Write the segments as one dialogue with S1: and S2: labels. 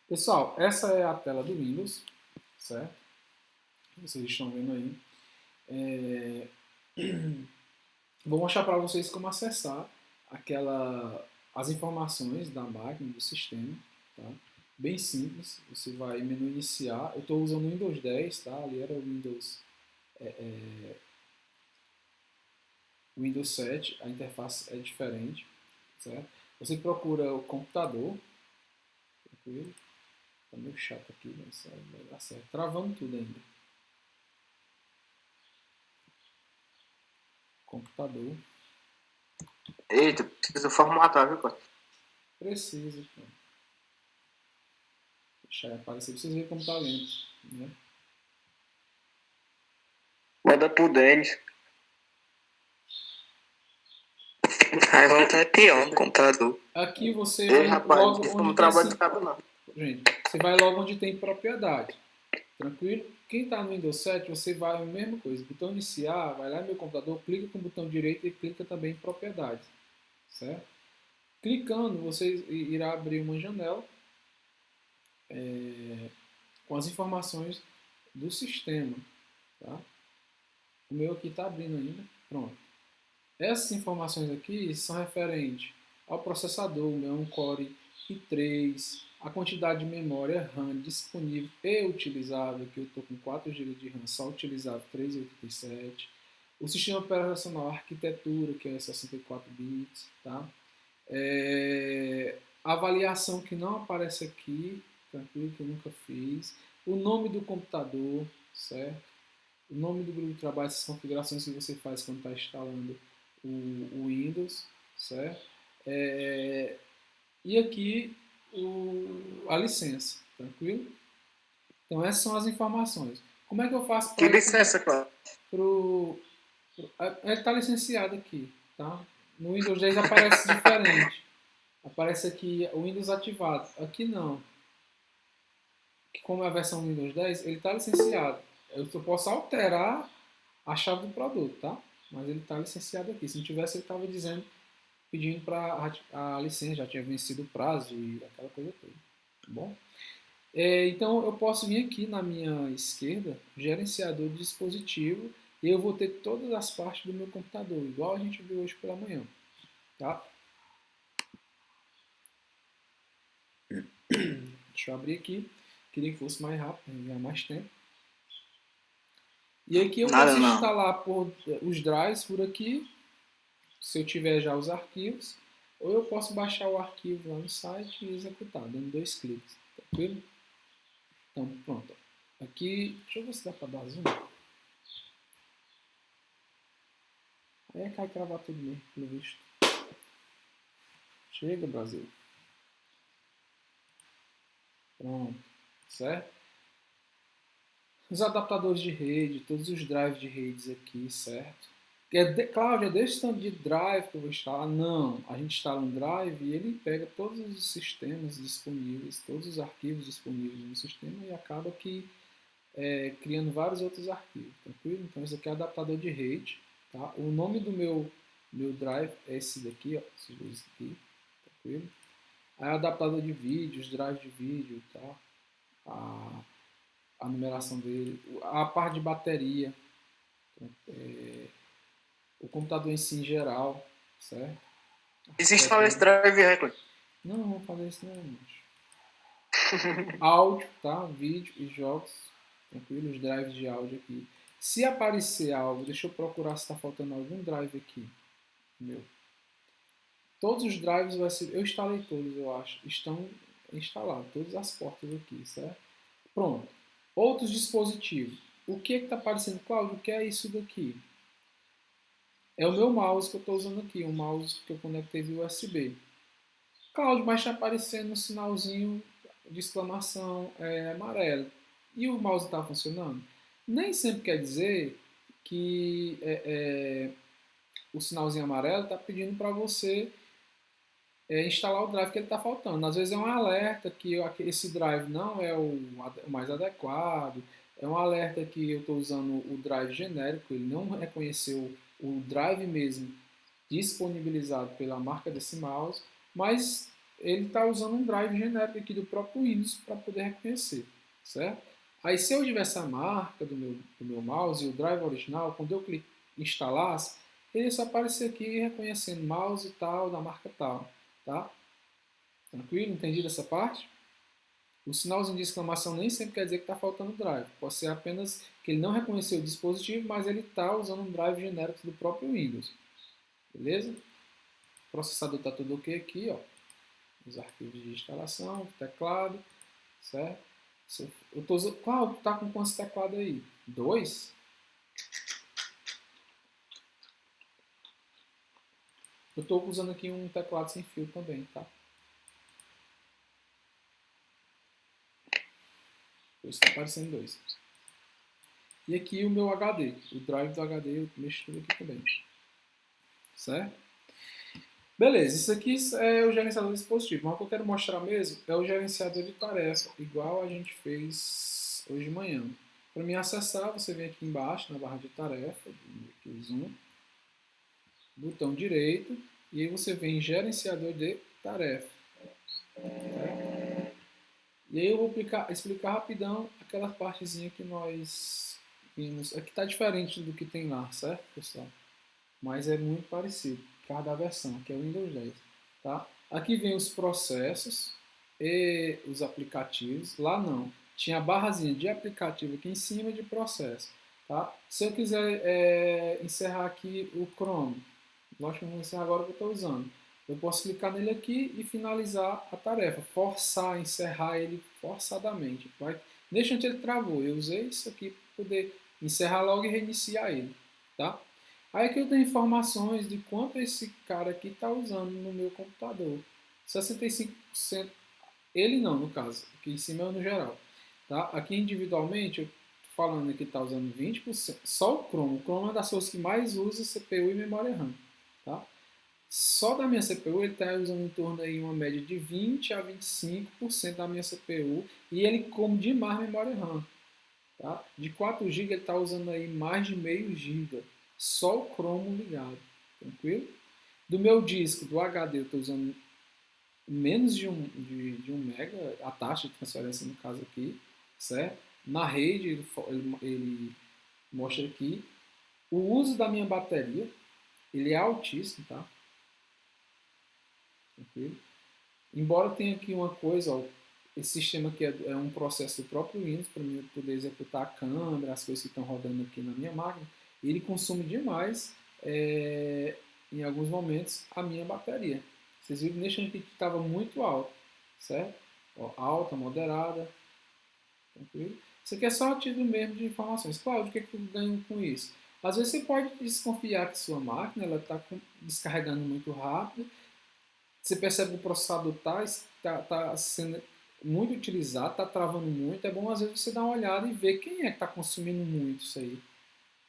S1: Pessoal, essa é a tela do Windows, certo? Vocês estão vendo aí. Vou mostrar para vocês como acessar as informações da máquina, do sistema, tá? Bem simples, você vai em menu iniciar, eu estou usando o Windows 10, tá? Ali era o Windows 7, a interface é diferente, certo? Você procura o computador, tranquilo? Tá meio chato aqui, mas vai dar certo. Travando tudo ainda. Computador.
S2: Eita, preciso formatar, viu, cara?
S1: Precisa, cara. Deixar aparecer pra vocês verem como tá lento, né?
S2: Manda pro Denis. Aí vai estar pior no computador.
S1: Aqui você
S2: Ei,
S1: vai
S2: rapaz,
S1: logo
S2: isso
S1: onde
S2: não
S1: tem
S2: trabalho de cabo, não.
S1: gente, você vai logo onde tem propriedade. Tranquilo? Quem está no Windows 7, você vai a mesma coisa. Botão iniciar, vai lá no meu computador, clica com o botão direito e clica também em propriedades. Certo? Clicando, você irá abrir uma janela com as informações do sistema. Tá? O meu aqui está abrindo ainda. Pronto. Essas informações aqui são referentes ao processador, o meu é um Core i3, a quantidade de memória RAM disponível e utilizável, que eu estou com 4 GB de RAM, só utilizável 3,87. O sistema operacional, a arquitetura, que é 64 bits. Tá? A avaliação que não aparece aqui, tranquilo, que eu nunca fiz. O nome do computador, certo? O nome do grupo de trabalho, essas configurações que você faz quando está instalando o Windows, certo? E aqui a licença, tranquilo? Então essas são as informações. Como é que eu faço
S2: Que
S1: para ir
S2: licença, cara?
S1: ele está licenciado aqui, tá? No Windows 10 aparece diferente. Aparece aqui o Windows ativado. Aqui não. Como é a versão Windows 10, ele está licenciado. Eu posso alterar a chave do produto, tá? Mas ele está licenciado aqui. Se não tivesse, ele estava dizendo, pedindo para a licença, já tinha vencido o prazo e aquela coisa toda. Tá bom? Então eu posso vir aqui na minha esquerda, gerenciador de dispositivo, e eu vou ter todas as partes do meu computador, igual a gente viu hoje pela manhã. Tá? Deixa eu abrir aqui. Queria que fosse mais rápido, ganhar mais tempo. E aqui eu
S2: Nada
S1: posso
S2: não.
S1: instalar os drives por aqui, se eu tiver já os arquivos, ou eu posso baixar o arquivo lá no site e executar, dando 2 cliques. Tranquilo? Então, pronto. Aqui, deixa eu ver se dá para dar zoom. Aí é cai cravar tudo mesmo, pelo visto. Chega, Brasil. Pronto. Certo? Os adaptadores de rede, todos os drives de redes aqui, certo? Cláudia, desse tanto de drive que eu vou instalar? Não, a gente instala um drive e ele pega todos os sistemas disponíveis, todos os arquivos disponíveis no sistema e acaba que criando vários outros arquivos, tranquilo? Então esse aqui é adaptador de rede, tá? O nome do meu drive é esse daqui, ó, esses dois aqui, tranquilo? Aí adaptador de vídeos, drive de vídeo, tá? A numeração dele, a parte de bateria, o computador em si em geral, certo?
S2: Desinstala esse drive, Reckless.
S1: Não, não vou fazer isso não, macho. Áudio, tá? Vídeo e jogos, tranquilo? Os drives de áudio aqui. Se aparecer algo, deixa eu procurar se está faltando algum drive aqui. Meu. Todos os drives vai ser. Eu instalei todos, eu acho. Estão instalados, todas as portas aqui, certo? Pronto. Outros dispositivos. O que está aparecendo, Cláudio? O que é isso daqui? É o meu mouse que eu estou usando aqui, um mouse que eu conectei via USB. Cláudio, mas está aparecendo um sinalzinho de exclamação amarelo. E o mouse está funcionando? Nem sempre quer dizer que o sinalzinho amarelo está pedindo para você instalar o drive que ele está faltando. Às vezes é um alerta que esse drive não é o mais adequado, é um alerta que eu estou usando o drive genérico, ele não reconheceu o drive mesmo disponibilizado pela marca desse mouse, mas ele está usando um drive genérico aqui do próprio Windows para poder reconhecer, certo? Aí se eu tiver essa marca do meu mouse e o drive original, quando eu clico em instalar, ele só aparecer aqui reconhecendo mouse tal, da marca tal, tá? Tranquilo? Entendido essa parte? O sinalzinho de exclamação nem sempre quer dizer que está faltando drive. Pode ser apenas que ele não reconheceu o dispositivo, mas ele está usando um drive genérico do próprio Windows. Beleza? O processador está tudo ok aqui, ó. Os arquivos de instalação, teclado, certo? Eu tô usando, qual tá com quantos teclados aí? 2? Eu estou usando aqui um teclado sem fio também, tá? Por isso está aparecendo 2. E aqui o meu HD, o drive do HD, eu mexo tudo aqui também. Certo? Beleza, isso aqui é o gerenciador de dispositivo, mas o que eu quero mostrar mesmo é o gerenciador de tarefa, igual a gente fez hoje de manhã. Para me acessar, você vem aqui embaixo na barra de tarefa, aqui o zoom, botão direito, e aí você vem em gerenciador de tarefa. E aí eu vou explicar rapidão aquela partezinha que nós vimos. Aqui está diferente do que tem lá, certo, pessoal? Mas é muito parecido, cada versão, que é o Windows 10. Tá? Aqui vem os processos e os aplicativos. Lá não. Tinha a barrazinha de aplicativo aqui em cima de processo. Tá? Se eu quiser encerrar aqui o Chrome, lógico que eu vou encerrar agora que eu estou usando. Eu posso clicar nele aqui e finalizar a tarefa, forçar, encerrar ele forçadamente. Neste instante ele travou, eu usei isso aqui para poder encerrar logo e reiniciar ele. Tá? Aí aqui eu tenho informações de quanto esse cara aqui está usando no meu computador. 65%, ele não, no caso, aqui em cima é no geral. Tá? Aqui individualmente, eu estou falando que está usando 20%, só o Chrome. O Chrome é uma das coisas que mais usa CPU e memória RAM. Tá? Só da minha CPU ele está usando em torno aí uma média de 20 a 25% da minha CPU e ele come demais memória RAM. Tá? De 4 GB ele está usando aí mais de meio GB. Só o Chrome ligado. Tranquilo? Do meu disco, do HD, eu estou usando menos de 1 mega, a taxa de transferência no caso aqui, certo? Na rede ele mostra aqui. O uso da minha bateria, ele é altíssimo, tá? Tranquilo? Embora tenha aqui uma coisa, ó, esse sistema aqui é um processo do próprio Windows para mim poder executar a câmera, as coisas que estão rodando aqui na minha máquina. Ele consome demais, em alguns momentos, a minha bateria. Vocês viram neste aqui que estava muito alto, certo? Ó, alta, moderada, tranquilo? Isso aqui é só a título mesmo de informações. Claro, o que eu ganho com isso? Às vezes você pode desconfiar que sua máquina está descarregando muito rápido. Você percebe que o processador tá sendo muito utilizado, está travando muito. É bom às vezes você dar uma olhada e ver quem é que está consumindo muito isso aí.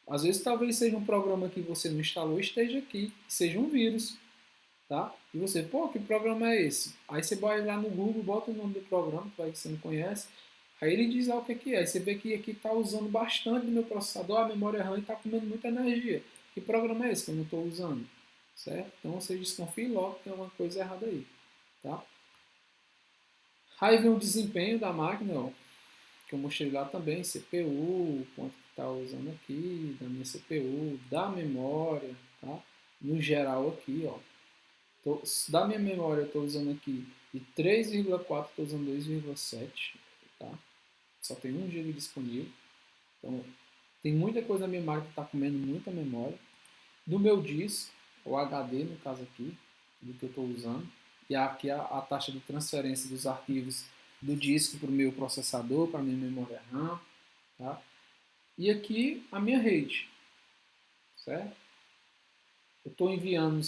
S1: Às vezes talvez seja um programa que você não instalou esteja aqui, seja um vírus, tá? E você, pô, que programa é esse? Aí você vai lá no Google, bota o nome do programa, que você não conhece, aí ele diz lá o que é. Aí você vê que aqui está usando bastante do meu processador, a memória RAM está comendo muita energia. Que programa é esse que eu não estou usando? Certo? Então você desconfie logo que tem alguma coisa errada aí, tá? Aí vem o desempenho da máquina, ó, que eu mostrei lá também, CPU, quanto que está usando aqui, da minha CPU, da memória, tá? No geral aqui, ó. Da minha memória eu estou usando aqui de 3,4, estou usando 2,7, tá? Só tem 1 GB disponível. Então, tem muita coisa na minha máquina que está comendo muita memória. Do meu disco, o HD no caso aqui, do que eu estou usando. E aqui a taxa de transferência dos arquivos do disco para o meu processador, para a minha memória RAM. Tá? E aqui a minha rede. Certo? Eu estou enviando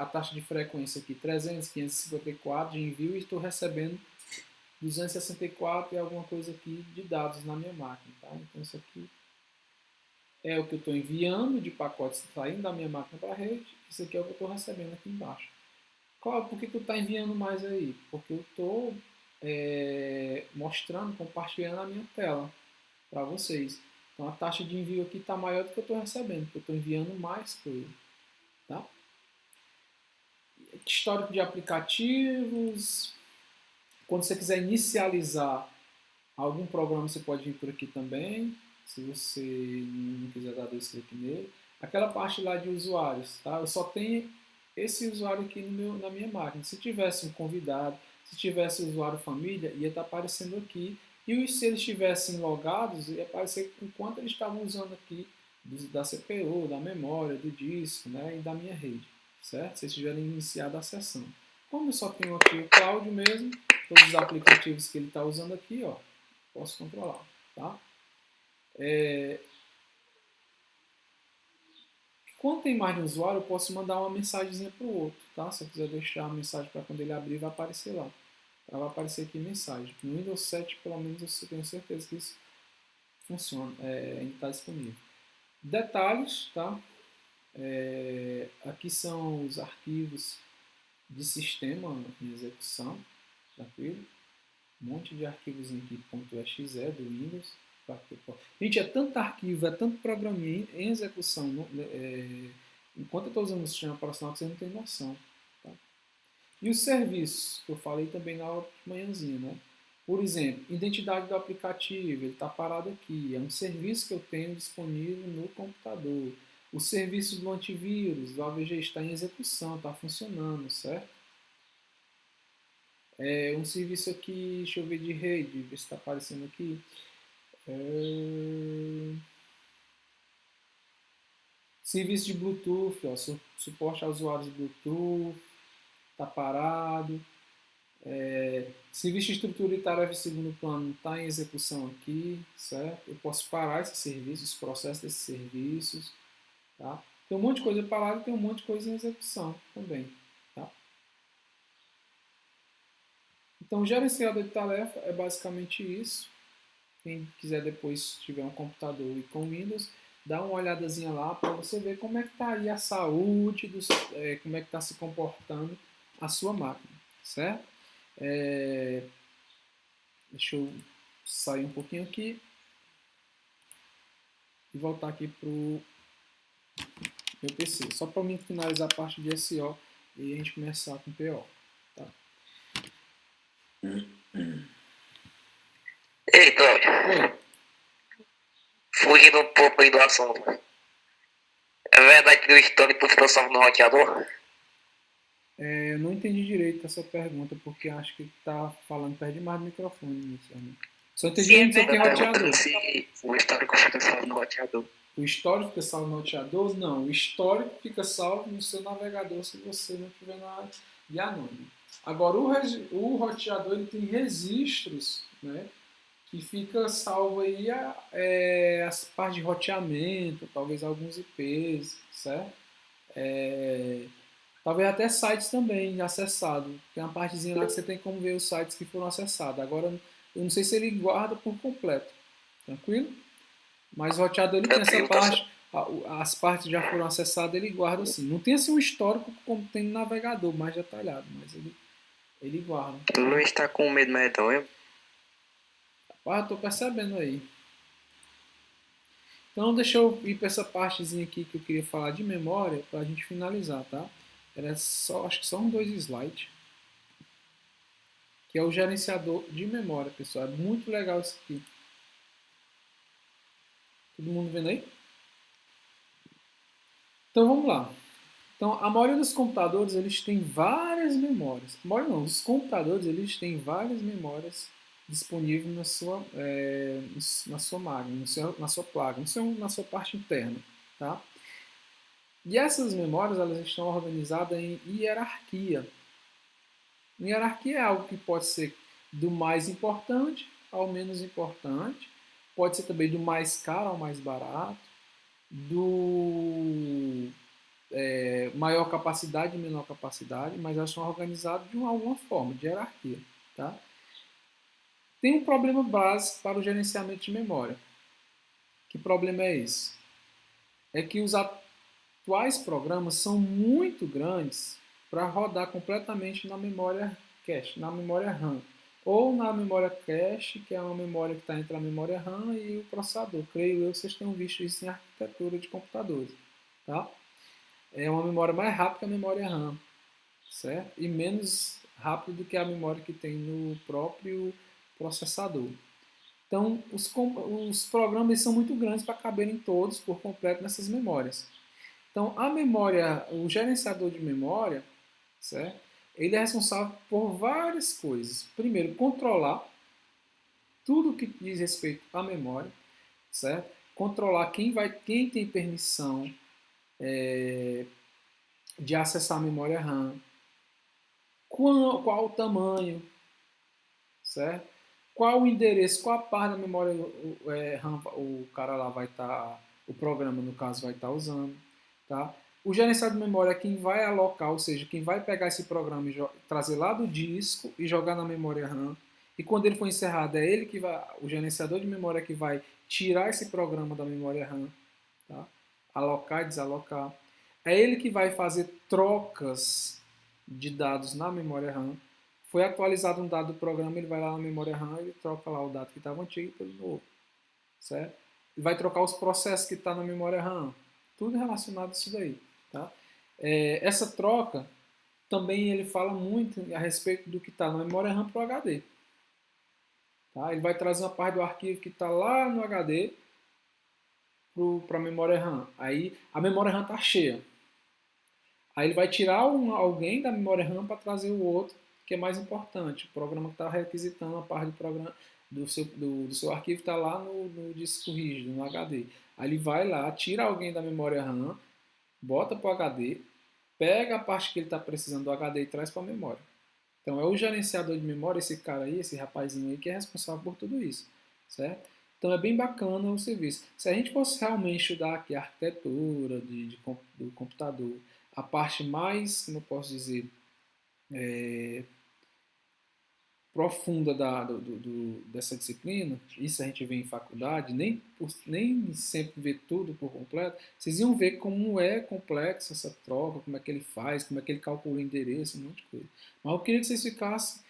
S1: a taxa de frequência aqui 300, 554 de envio e estou recebendo 264 e alguma coisa aqui de dados na minha máquina. Tá? Então isso aqui é o que eu estou enviando de pacotes saindo da minha máquina para a rede. Isso aqui é o que eu estou recebendo aqui embaixo. Claro, por que tu está enviando mais aí? Porque eu estou mostrando, compartilhando a minha tela para vocês. Então a taxa de envio aqui está maior do que eu estou recebendo, porque eu estou enviando mais coisa. Tá? histórico de aplicativos. Quando você quiser inicializar algum programa, você pode vir por aqui também, se você não quiser dar dois cliques nele. Aquela parte lá de usuários, tá? Eu só tenho esse usuário aqui na minha máquina. Se tivesse um convidado, se tivesse usuário família, ia estar aparecendo aqui. E se eles estivessem logados, ia aparecer enquanto eles estavam usando aqui da CPU, da memória, do disco, né, e da minha rede, certo? Se eles tiverem iniciado a sessão. Como eu só tenho aqui o cloud mesmo, todos os aplicativos que ele está usando aqui, ó, posso controlar, tá? Quando tem mais de um usuário, eu posso mandar uma mensagenzinha para o outro, tá? Se eu quiser deixar a mensagem para quando ele abrir, vai aparecer lá. Ela vai aparecer aqui mensagem. No Windows 7, pelo menos, eu tenho certeza que isso funciona, está disponível. Detalhes, tá? Aqui são os arquivos de sistema em execução, tranquilo? Um monte de arquivos aqui, .exe do Windows. Gente, é tanto arquivo, é tanto programinha em execução, enquanto eu estou usando o sistema operacional, que você não tem noção. Tá? E os serviços, que eu falei também na aula de manhãzinha, né? Por exemplo, identidade do aplicativo, ele está parado aqui, é um serviço que eu tenho disponível no computador. O serviço do antivírus, do AVG, está em execução, está funcionando, certo? Um serviço aqui, deixa eu ver de rede, ver se está aparecendo aqui. Serviço de Bluetooth, ó, suporte a usuários Bluetooth, está parado. Serviço de estrutura e tarefa de segundo plano está em execução aqui, certo? Eu posso parar esses serviços, os processos desses serviços, tá? Tem um monte de coisa parada e tem um monte de coisa em execução também, tá? Então, o gerenciador de tarefa é basicamente isso. Quem quiser depois tiver um computador e com Windows, dá uma olhadazinha lá para você ver como é que está aí a saúde, como é que está se comportando a sua máquina, certo? Deixa eu sair um pouquinho aqui e voltar aqui para o meu PC, só para mim finalizar a parte de SO e a gente começar com PO. Tá?
S2: Ei, Cláudio.
S1: Oi.
S2: Fugindo um pouco aí do assunto. É verdade que o histórico fica salvo no roteador?
S1: Eu não entendi direito essa pergunta, porque acho que está falando perto demais do microfone. Só entendi onde você tem roteador.
S2: Se o histórico fica salvo no roteador.
S1: O histórico fica salvo no roteador? Não, o histórico fica salvo no seu navegador se você não estiver na área de anônimo. Agora, o roteador ele tem registros, né, que fica salvo aí as partes de roteamento, talvez alguns IPs, certo? Talvez até sites também acessados. Tem uma partezinha lá que você tem como ver os sites que foram acessados. Agora, eu não sei se ele guarda por completo. Tranquilo? Mas o roteador ele tem essa parte, as partes já foram acessadas, ele guarda assim. Não tem assim um histórico como tem no navegador, mais detalhado, mas ele guarda.
S2: Tu não está com medo medonho?
S1: Ah, tô percebendo aí. Então deixa eu ir para essa partezinha aqui que eu queria falar de memória para a gente finalizar, tá? Era só, acho que só dois slides. Que é o gerenciador de memória, pessoal. É muito legal isso aqui. Todo mundo vendo aí? Então vamos lá. Então a maioria dos computadores eles têm várias memórias. A maioria não, os computadores eles têm várias memórias disponíveis na sua máquina, na sua placa, na sua parte interna, tá? E essas memórias elas estão organizadas em hierarquia. Hierarquia é algo que pode ser do mais importante ao menos importante, pode ser também do mais caro ao mais barato, do maior capacidade e menor capacidade, mas elas são organizadas de alguma forma, de hierarquia. Tá? Tem um problema básico para o gerenciamento de memória. Que problema é esse? É que os atuais programas são muito grandes para rodar completamente na memória cache, na memória RAM. Ou na memória cache, que é uma memória que está entre a memória RAM e o processador. Creio eu que vocês tenham visto isso em arquitetura de computadores. Tá? É uma memória mais rápida que a memória RAM. certo? E menos rápido do que a memória que tem no próprio processador. Então, os programas são muito grandes para caberem todos por completo nessas memórias. Então, a memória, o gerenciador de memória, certo? Ele é responsável por várias coisas. Primeiro, controlar tudo que diz respeito à memória, certo? Controlar quem tem permissão de acessar a memória RAM, qual o tamanho, certo? Qual o endereço, qual a parte da memória RAM o cara lá vai estar, o programa no caso vai estar usando, tá? O gerenciador de memória é quem vai alocar, ou seja, quem vai pegar esse programa e trazer lá do disco e jogar na memória RAM. E quando ele for encerrado, é ele que vai, o gerenciador de memória que vai tirar esse programa da memória RAM, tá? Alocar e desalocar. É ele que vai fazer trocas de dados na memória RAM. Foi atualizado um dado do programa, ele vai lá na memória RAM e troca lá o dado que estava antigo pelo novo, certo? Ele vai trocar os processos que estão na memória RAM, tudo relacionado a isso daí, tá? Essa troca também ele fala muito a respeito do que está na memória RAM para o HD, tá? Ele vai trazer uma parte do arquivo que está lá no HD para a memória RAM. Aí a memória RAM está cheia. Aí ele vai tirar alguém da memória RAM para trazer o outro, que é mais importante. O programa que está requisitando a parte do programa do seu arquivo está lá no disco rígido, no HD. Aí ele vai lá, tira alguém da memória RAM, bota para o HD, pega a parte que ele está precisando do HD e traz para a memória. Então é o gerenciador de memória, esse cara aí, esse rapazinho aí, que é responsável por tudo isso, certo? Então é bem bacana o serviço. Se a gente fosse realmente estudar aqui a arquitetura do computador, a parte mais, como eu posso dizer, profunda dessa disciplina, isso a gente vê em faculdade, nem sempre vê tudo por completo, vocês iam ver como é complexo essa troca, como é que ele faz, como é que ele calcula o endereço, um monte de coisa. Mas eu queria que vocês ficassem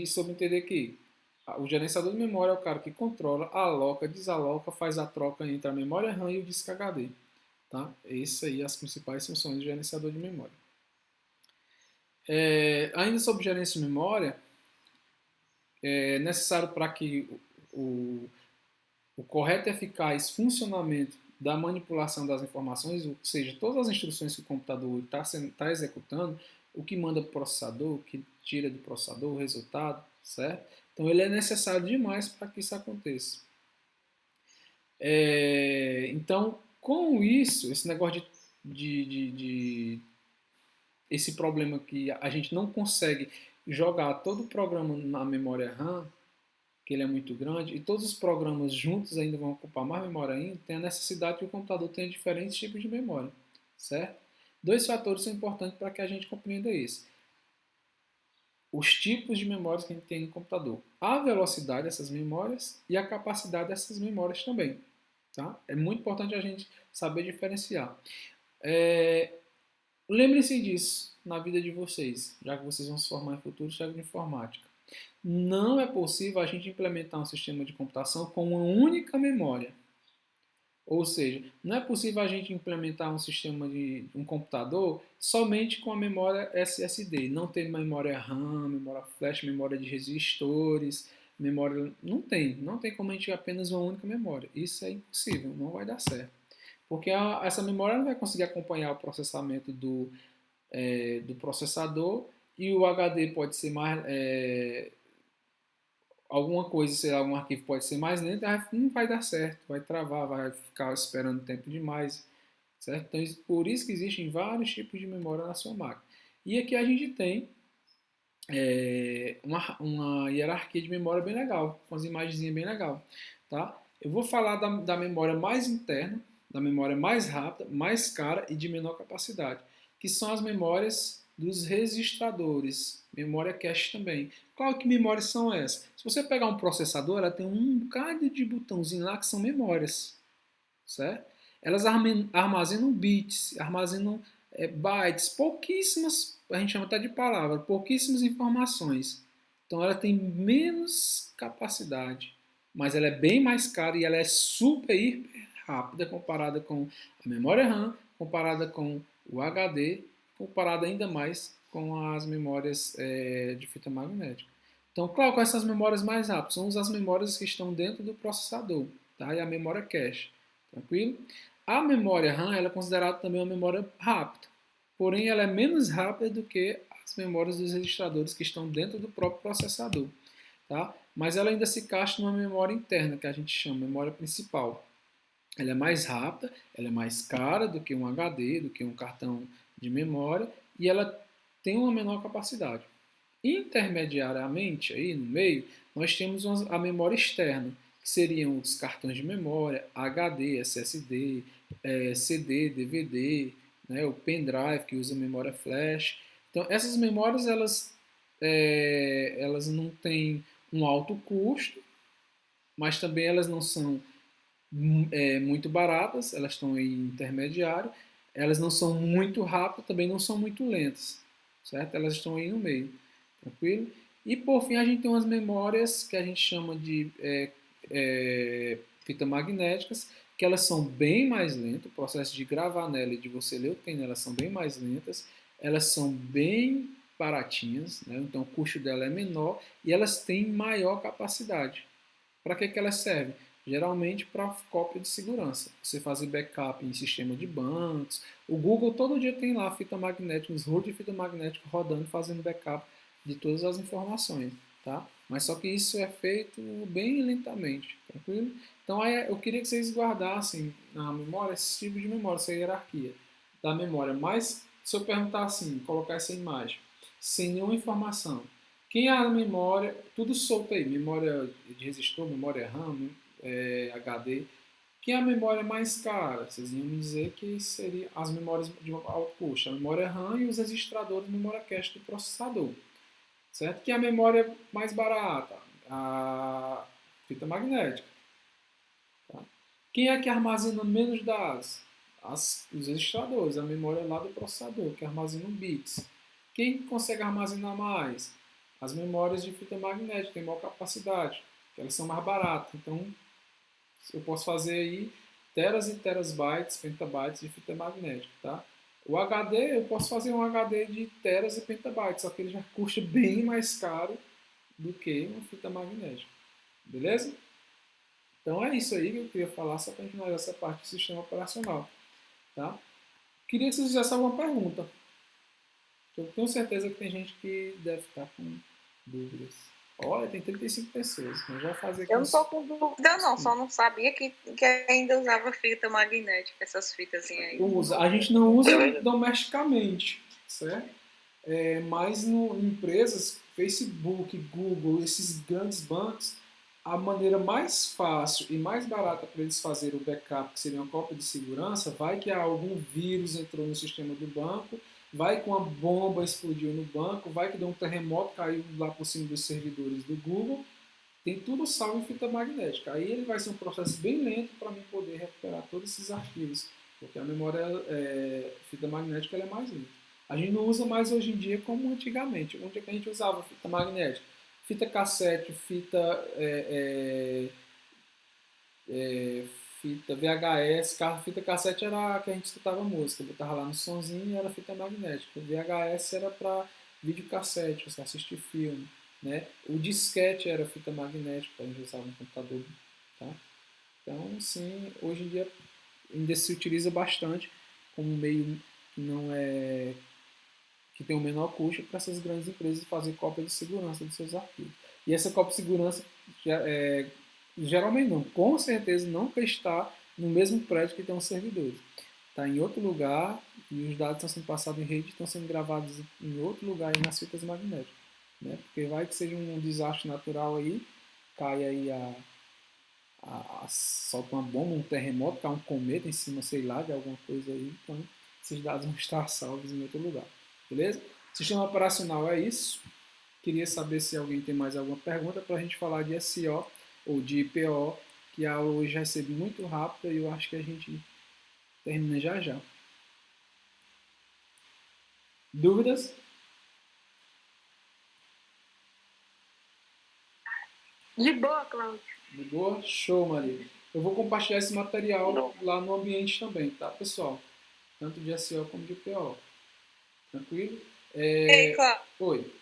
S1: sobre entender que o gerenciador de memória é o cara que controla, aloca, desaloca, faz a troca entre a memória RAM e o disco HD. Tá? Essas aí as principais funções do gerenciador de memória. Ainda sobre gerência de memória, é necessário para que o correto e eficaz funcionamento da manipulação das informações, ou seja, todas as instruções que o computador está executando, o que manda para o processador, o que tira do processador, o resultado, certo? Então ele é necessário demais para que isso aconteça. Então, com isso, esse negócio esse problema que a gente não consegue jogar todo o programa na memória RAM, que ele é muito grande, e todos os programas juntos ainda vão ocupar mais memória ainda, tem a necessidade que o computador tenha diferentes tipos de memória, certo? Dois fatores são importantes para que a gente compreenda isso. Os tipos de memórias que a gente tem no computador, a velocidade dessas memórias e a capacidade dessas memórias também. Tá? É muito importante a gente saber diferenciar. Lembrem-se disso na vida de vocês, já que vocês vão se formar em futuro técnico de informática. Não é possível a gente implementar um sistema de computação com uma única memória. Ou seja, não é possível a gente implementar um sistema de um computador somente com a memória SSD. Não tem memória RAM, memória flash, memória de resistores, memória. Não tem como a gente ter apenas uma única memória. Isso é impossível, não vai dar certo. Porque essa memória não vai conseguir acompanhar o processamento do processador e o HD pode ser mais. Alguma coisa, sei lá, algum arquivo pode ser mais lento, não vai dar certo, vai travar, vai ficar esperando tempo demais, certo? Então, por isso que existem vários tipos de memória na sua máquina. E aqui a gente tem uma hierarquia de memória bem legal, com as imagenzinhas bem legal, tá? Eu vou falar da memória mais interna, da memória mais rápida, mais cara e de menor capacidade, que são as memórias dos registradores, memória cache também. Claro que memórias são essas. Se você pegar um processador, ela tem um bocado de botãozinho lá que são memórias, certo? Elas armazenam bits, armazenam bytes, pouquíssimas, a gente chama até de palavra, pouquíssimas informações. Então ela tem menos capacidade, mas ela é bem mais cara e ela é super, hiper rápida comparada com a memória RAM, comparada com o HD, comparada ainda mais com as memórias de fita magnética. Então, claro, quais são as memórias mais rápidas? São as memórias que estão dentro do processador, tá? E a memória cache, tranquilo? A memória RAM ela é considerada também uma memória rápida, porém ela é menos rápida do que as memórias dos registradores que estão dentro do próprio processador, tá? Mas ela ainda se encaixa numa memória interna, que a gente chama de memória principal. Ela é mais rápida, ela é mais cara do que um HD, do que um cartão de memória, e ela tem uma menor capacidade. Intermediariamente, aí no meio, nós temos a memória externa, que seriam os cartões de memória, HD, SSD, CD, DVD, né, o pendrive, que usa memória flash. Então, essas memórias, elas não têm um alto custo, mas também elas não são muito baratas, elas estão em intermediário, elas não são muito rápidas, também não são muito lentas, certo? Elas estão aí no meio, tranquilo? E por fim a gente tem umas memórias que a gente chama de fita magnéticas, que elas são bem mais lentas, o processo de gravar nela e de você ler o que tem nelas são bem mais lentas, elas são bem baratinhas, né? Então o custo dela é menor e elas têm maior capacidade. Para que elas servem? Geralmente para cópia de segurança. Você fazer backup em sistema de bancos. O Google todo dia tem lá fita magnética, uns rolos de fita magnética rodando, fazendo backup de todas as informações. Tá? Mas só que isso é feito bem lentamente, tranquilo? Então eu queria que vocês guardassem na memória esse tipo de memória, essa hierarquia da memória. Mas se eu perguntar assim, colocar essa imagem, sem nenhuma informação, quem é a memória, tudo solto aí, memória de resistor, memória RAM, HD. Quem é a memória mais cara? Vocês iam me dizer que seria as memórias de alto custo, a memória RAM e os registradores de memória cache do processador. Certo? Quem é a memória mais barata? A fita magnética. Tá? Quem é que armazena menos dados? Os registradores, a memória lá do processador, que armazena bits. Quem consegue armazenar mais? As memórias de fita magnética, têm maior capacidade, que elas são mais baratas. Então, eu posso fazer aí teras e teras bytes, pentabytes de fita magnética, tá? O HD, eu posso fazer um HD de teras e pentabytes, só que ele já custa bem mais caro do que uma fita magnética. Beleza? Então é isso aí que eu queria falar, só para finalizar essa parte do sistema operacional. Tá? Queria que vocês fizessem alguma pergunta. Eu tenho certeza que tem gente que deve estar com dúvidas. Olha, tem 35 pessoas. Mas já fazer aqui
S3: eu não estou com dúvida, não. Só não sabia que ainda usava fita magnética, essas fitas aí.
S1: A gente não usa domesticamente, certo? Mas em empresas, Facebook, Google, esses grandes bancos, a maneira mais fácil e mais barata para eles fazerem o backup, que seria uma cópia de segurança, vai que algum vírus entrou no sistema do banco, vai que uma bomba explodiu no banco, vai que deu um terremoto, caiu lá por cima dos servidores do Google, tem tudo salvo em fita magnética. Aí ele vai ser um processo bem lento para mim poder recuperar todos esses arquivos, porque a memória fita magnética ela é mais lenta. A gente não usa mais hoje em dia como antigamente. Onde é que a gente usava fita magnética? Fita cassete, fita VHS, fita cassete era a que a gente escutava música, botava lá no sonzinho e era fita magnética. O VHS era para videocassete, você assistir filme. Né? O disquete era fita magnética, a gente usava no computador. Tá? Então, sim, hoje em dia ainda se utiliza bastante como meio que não é que tem o menor custo para essas grandes empresas fazer cópia de segurança dos seus arquivos. E essa cópia de segurança geralmente não, com certeza nunca está no mesmo prédio que tem os servidores. Está em outro lugar e os dados estão sendo passados em rede, estão sendo gravados em outro lugar aí nas fitas magnéticas. Né? Porque vai que seja um desastre natural aí, cai aí solta uma bomba, um terremoto, cai um cometa em cima, sei lá, de alguma coisa aí, então esses dados vão estar salvos em outro lugar. Beleza? Sistema operacional é isso. Queria saber se alguém tem mais alguma pergunta para a gente falar de SO ou de IPO, que a aula hoje vai ser muito rápida e eu acho que a gente termina já já. Dúvidas?
S3: De boa, Cláudio.
S1: De boa? Show, Maria. Eu vou compartilhar esse material lá no ambiente também, tá, pessoal? Tanto de SEO como de PO. Tranquilo?
S3: Ei, Cláudio,
S1: Oi.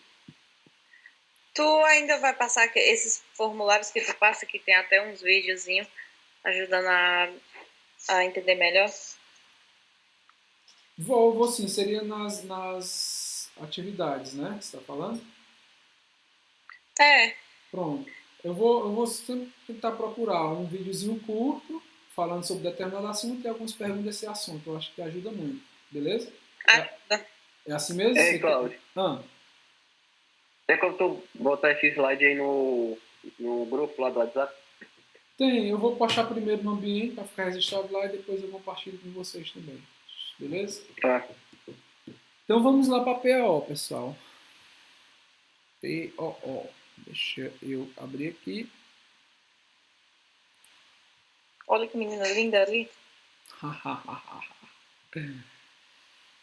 S3: tu ainda vai passar esses formulários que tu passa, que tem até uns videozinhos ajudando a entender melhor?
S1: Vou sim, seria nas atividades, né? Que você está falando?
S3: É,
S1: Pronto. Eu vou sempre tentar procurar um videozinho curto falando sobre determinado assunto e algumas perguntas desse assunto. Eu acho que ajuda muito. Beleza? É,
S3: ajuda.
S1: é assim mesmo?
S4: Ei,
S1: Você quer...
S4: Cláudio,
S1: Ah,
S4: tem como tu botar esse slide aí no grupo lá do WhatsApp?
S1: tem. Eu vou postar primeiro no ambiente para ficar registrado lá e depois eu compartilho com vocês também. Beleza?
S4: Tá.
S1: Então vamos lá para PO, pessoal. POO. Deixa eu abrir aqui.
S3: Olha que menina linda ali.